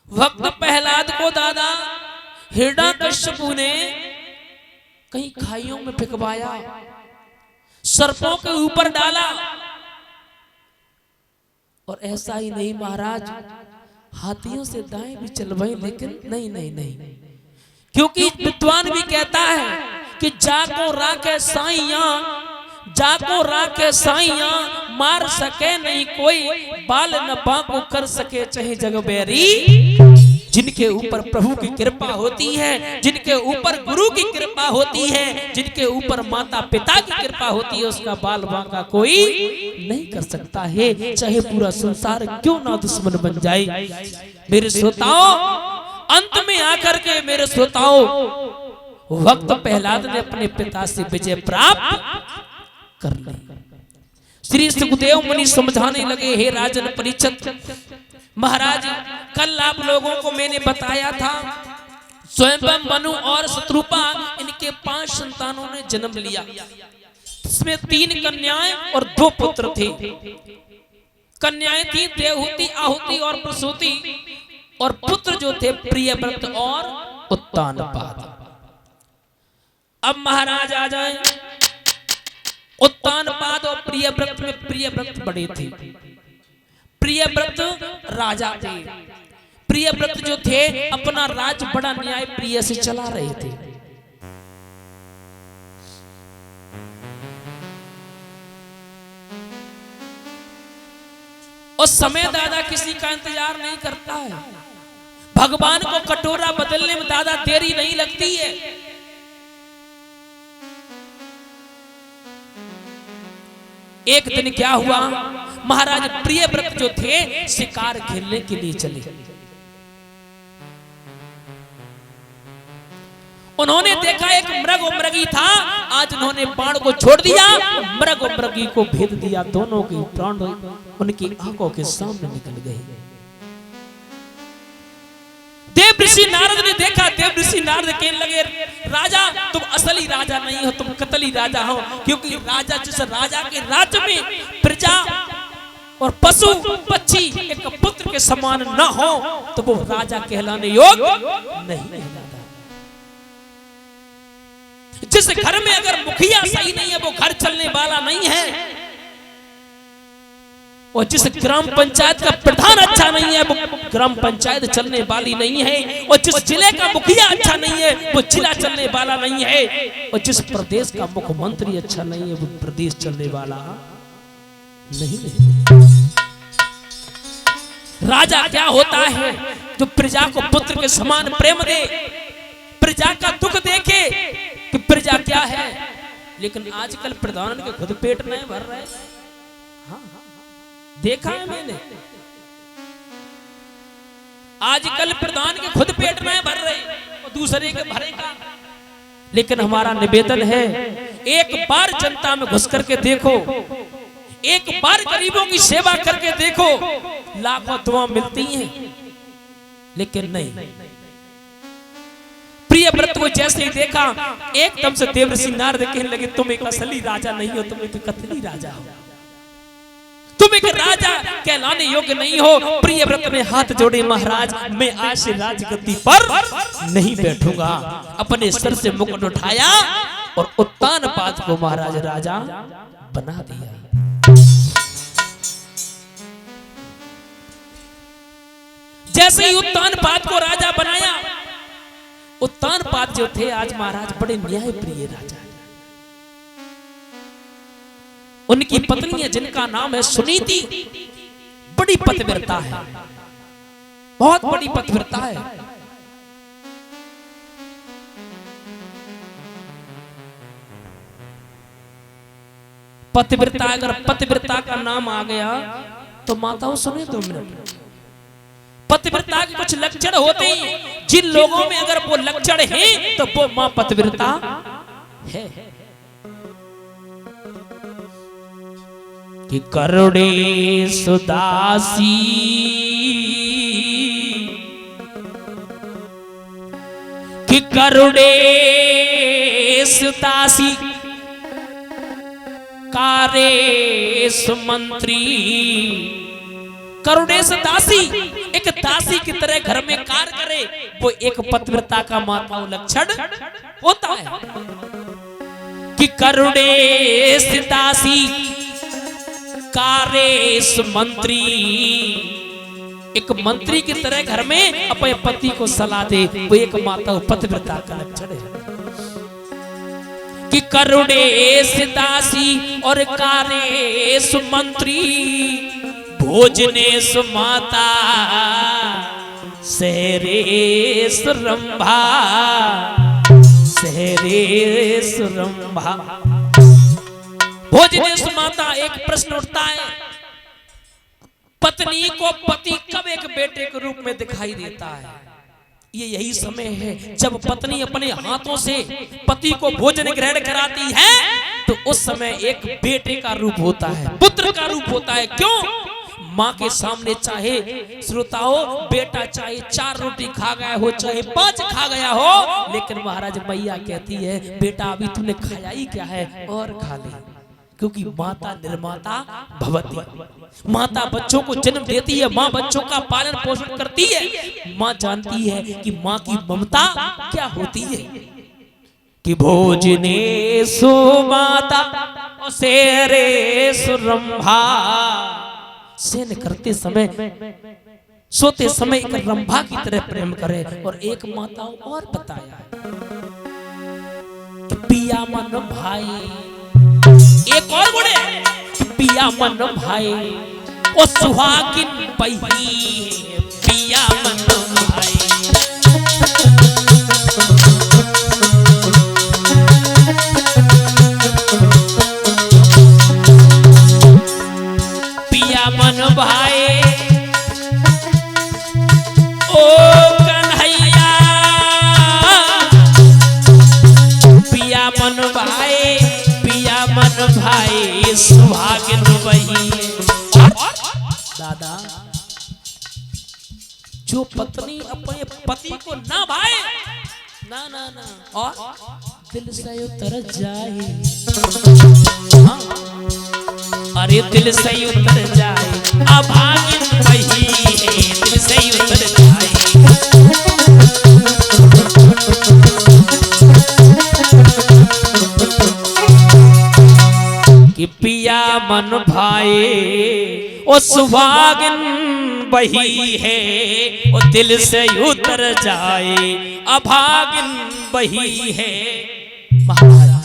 वक्त प्रहलाद को दादा हिरण्यकश्यपु ने कहीं खाइयों में फेंकवाया, सर्पों के ऊपर डाला। और ऐसा ही नहीं महाराज, हाथियों से दाएं भी चलवाए, लेकिन नहीं नहीं नहीं, क्योंकि विद्वान भी कहता है कि जाको राखे साइया, जाको राखे साइया, मार सके नहीं कोई, बाल न बांको कर सके चाहे जगबैरी। जिनके ऊपर प्रभु की कृपा होती है, जिनके ऊपर गुरु की कृपा होती है, जिनके ऊपर माता पिता की कृपा होती है, उसका बाल बांका कोई नहीं कर सकता है, चाहे पूरा संसार क्यों ना दुश्मन बन जाए। मेरे श्रोताओं, अंत में आकर के मेरे श्रोताओं, वक्त प्रहलाद ने अपने पिता से विजय प्राप्त कर ली। श्री सुखदेव मुनि समझाने लगे, हे राजन परीक्षित महाराज, कल आप लोगों को मैंने बताया था स्वयं मनु और शत्रुपा, इनके 5 संतानों ने जन्म लिया। इसमें 3 कन्याएं और 2 पुत्र थे। कन्याएं थी देवहूति, आहुति और प्रसूति, और पुत्र जो थे प्रियव्रत और उत्तानपाद। अब महाराज आ जाए। उत्तानपाद और प्रियव्रत में प्रियव्रत बड़े थे। प्रियव्रत राजा थे। प्रियव्रत जो थे अपना राज बड़ा न्याय प्रिय से चला रहे थे। और समय दादा किसी का इंतजार नहीं करता है। भगवान को कटोरा बदलने में दादा देरी नहीं लगती है। एक दिन क्या हुआ, महाराज प्रियव्रत जो थे शिकार खेलने के लिए चले। उन्होंने देखा एक मृग और मृगी था। आज उन्होंने बाण को छोड़ दिया, मृग और मृगी को भेद दिया। दोनों के प्राण उनकी आंखों के सामने निकल गए। देव ऋषि नारद ने देखा। देव ऋषि नारद कहने लगे, राजा तुम असली राजा नहीं हो, तुम कतली राजा हो। क्योंकि राजा, जिस राजा के राज्य में प्रजा और पशु पक्षी एक पुत्र के समान न हो, तो वो राजा कहलाने योग्य नहीं कहलाता। जिस घर में अगर मुखिया सही नहीं है, वो घर चलने वाला नहीं है। और जिस ग्राम पंचायत का प्रधान अच्छा नहीं है, वो ग्राम पंचायत चलने वाली नहीं है। और जिस जिले का मुखिया अच्छा नहीं है, वो जिला चलने वाला नहीं है। और जिस प्रदेश का मुख्यमंत्री अच्छा नहीं है, वो प्रदेश चलने वाला नहीं है। राजा क्या होता है, जो प्रजा को पुत्र के समान प्रेम दे, प्रजा का दुख देखे कि प्रजा क्या है। लेकिन आजकल प्रधान के खुद पेट नहीं भर रहे। हाँ, देखा है मैंने, आजकल प्रधान के खुद पेट में भर रहे और दूसरे के भरेगा। लेकिन हमारा निवेदन है, एक बार जनता में घुस करके देखो, एक बार गरीबों की सेवा करके देखो, लाखों दुआ मिलती हैं। लेकिन नहीं, प्रियव्रत को जैसे ही देखा, एकदम से देवर्षि नारद कहने लगे, तुम एक असली राजा नहीं हो, तुम एक कतली राजा हो, तुम एक राजा कहलाने योग्य नहीं हो। प्रियव्रत ने हाथ जोड़े, महाराज मैं आज से राजगद्दी पर नहीं बैठूंगा। अपने सर से मुकुट उठाया और उत्तानपाद को महाराज राजा बना दिया। जैसे ही उत्तानपाद को राजा बनाया, उत्तानपाद जो थे आज महाराज बड़े न्याय प्रिय राजा। उनकी पत्नी है जिनका नाम है सुनीति, बड़ी पतिव्रता है, बहुत बड़ी पतिव्रता है। पतिव्रता, अगर पतिव्रता का नाम आ गया तो माताओं सुने 2 मिनट। पतिव्रता के कुछ लक्षण होते हैं, जिन लोगों में अगर वो लक्षण हैं तो वो मां पतिव्रता है। कि करुणे सुदासी, कि करुणे सुदासी, कारेश मंत्री। करुणेश दासी, एक दासी की तरह घर में वो एक पतिव्रता का माता लक्षण होता है कि करुणे सितासी कारेश मंत्री, एक मंत्री की तरह घर में अपने पति को सलाह दे, वो एक माता पतिव्रता का लक्षण है कि करुणे सितासी और कारेश मंत्री, भोजनेश माता सहरेश रंभा, सहरेश रंभा। भोजनेश माता, एक प्रश्न उठता है, पत्नी को पति कब एक बेटे के रूप में दिखाई देता है? ये यही समय है जब पत्नी अपने हाथों से पति को भोजन ग्रहण कराती है, तो उस समय एक बेटे का रूप होता है, पुत्र का रूप होता है। क्यों? माँ के सामने चाहे श्रोताओं बेटा चाहे 4 रोटी खा गया हो चाहे 5 खा गया हो, लेकिन महाराज मैया कहती है बेटा अभी तूने खाया ही क्या है और खा ले, क्योंकि माता निर्माता भवती। माता बच्चों को जन्म देती है, माँ बच्चों का पालन पोषण करती है। माँ जानती है कि माँ की ममता क्या होती है। कि भोजने सु माता शेरे सुरंभा, सेन करते समय सोते समय एक रंभा की तरह प्रेम करे। और एक माता और बताया कि पिया मन भाई, एक और गुण है, पिया मन भाई ओ सुहागिन बही, पिया मन भाई। पिया मन भाई ओ कन्हैया, पिया मन भाई, पिया मन भाई सुहागिन बही। दादा, जो पत्नी अपने पति को ना भाए, ना ना ना और दिल से उतर जाए, हाँ, अरे दिल से उतर जाए, अभागिन बही है, दिल से उतर जाए। कि पिया मन भाए ओ सुहागिन बही है, ओ दिल से उतर जाए, अभागिन बही है। महाराज